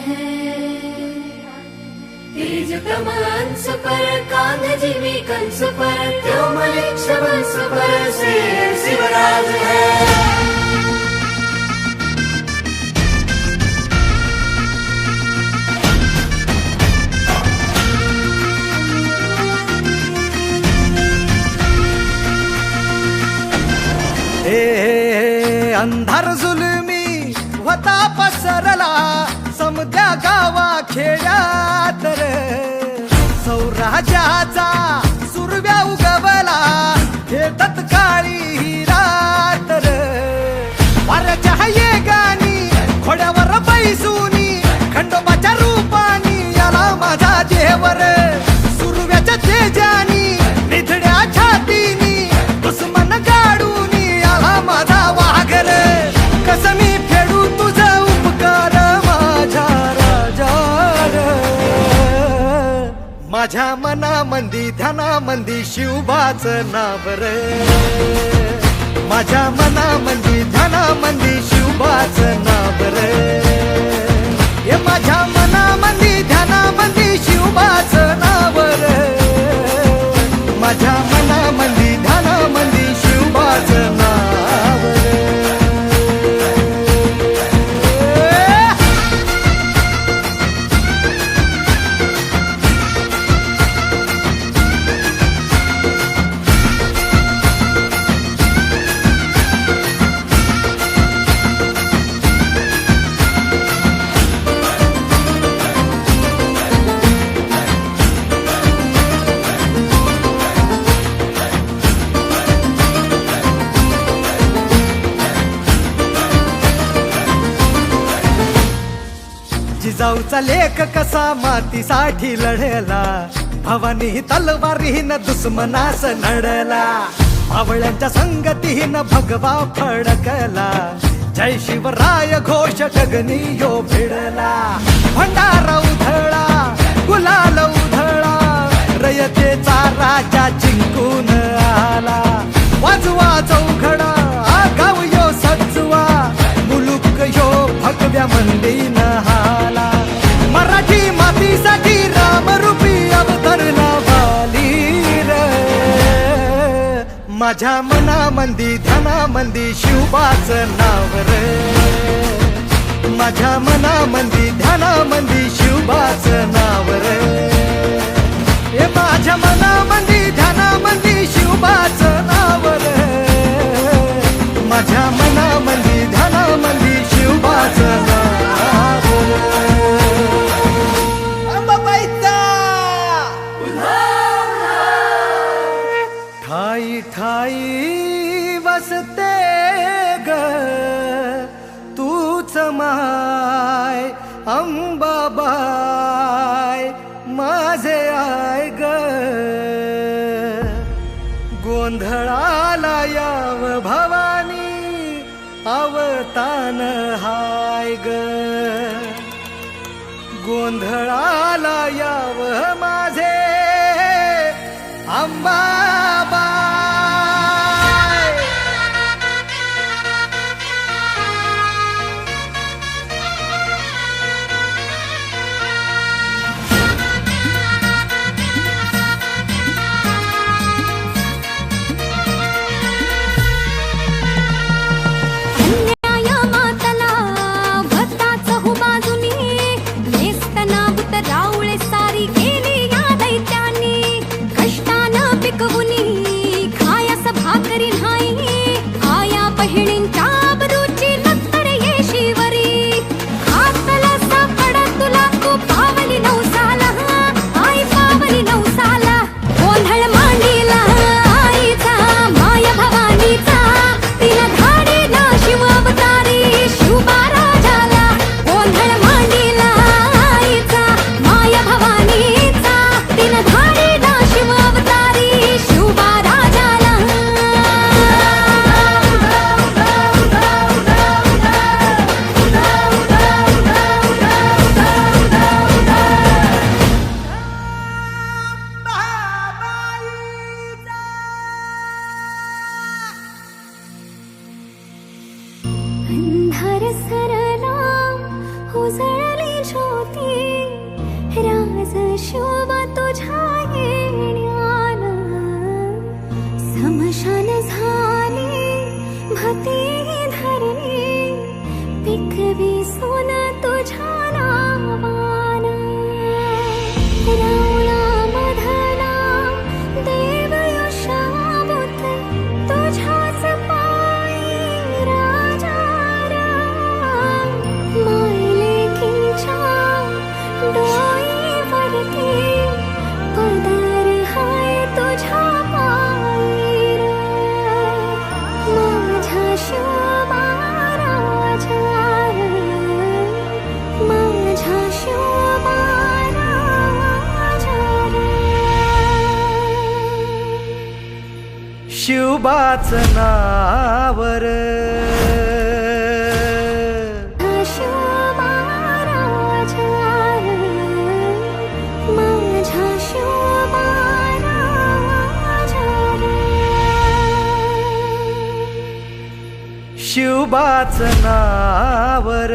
हैं। तेज कमल अंश पर कांध जीवी कंस पर त्यो मलिक्ष वंश पर से शिवराज है। अंधार जुलमी होता पसरला समद्या गावा खेड्यात रे, सौराज्याचा सुरव्या उगवला हे तत्काळी ही रात रे। वाऱ्याच्या येगानी खोड्यावर बैसूनी खंडोबाच्या रूपानी याला माझा देवर, सुरव्याच्या तेजानी निधड्या छातीनी दुश्मन गाडून याला माझा वाघर। कसं मी फेडू तुझा उपकार माझ्या राजा, माझ्या मनामंदी ध्यानामंदी शिवबाचं नाव रे, माझ्या मनामंदी ध्यानामंदी शिवबाचं नाव रे। हे माझ्या मनामंदी ध्यानामंदी शिवबाचं नाव रे, माझ्या मनामंदी ध्यानामंदी शिवबाचं नाव रे। जिजाऊचा लेख कसा मातीसाठी लढला, भवानी तलवारीन दुश्मनास नडला, मावळ्यांच्या संगतीन भगवा फडकला, जय शिवराय घोष गगनी यो भिडला। भंडारा उधळा गुलाल उधळा रयतेचा राजा जिंकून आला, वाजवा चौघडा गाव यो सजवा मुलुक यो भगव्या मंदीन हाला। मराठी मातीसाठी रामरूपी अवतरला वाली रे, माझ्या मनामंदी ध्यानामंदी शिवबाचं नाव रे, माझ्या मनामंदी ध्यानामंदी शिवबाचं नाव रे। हे माझ्या मनामंदी ध्यानामंदी शिवबाचं नाव रे, माझ्या मनामंदी ध्यानामंदी शिवबाचं नाव रे। अंबाबाईचा ठाई ठाई बसते ग तूच माय अंबाबाई माझे आय ग, गोंधळाला याव भवानी अवतान हाय ग, गोंधळाला याव माझे अंबाबाई। रावळे सारी गेली या दैत्यानी, कष्टानं पिक ज्योती राज शोभा तुझ्या येण्यान समशान झाली भती धरणी पिकवी सोन तुझ्या नावान रावळा मधला देव यशावत तुझ्याच पायी राजा मायलेकीच्या डोईवरती पदर हाय तुझ्या पायी माझ्या शोभा राजा माझ्या शोभा राजा शिवबाच नावर शोभा राजा माझ्या शोभा राजा शिवबाच नावर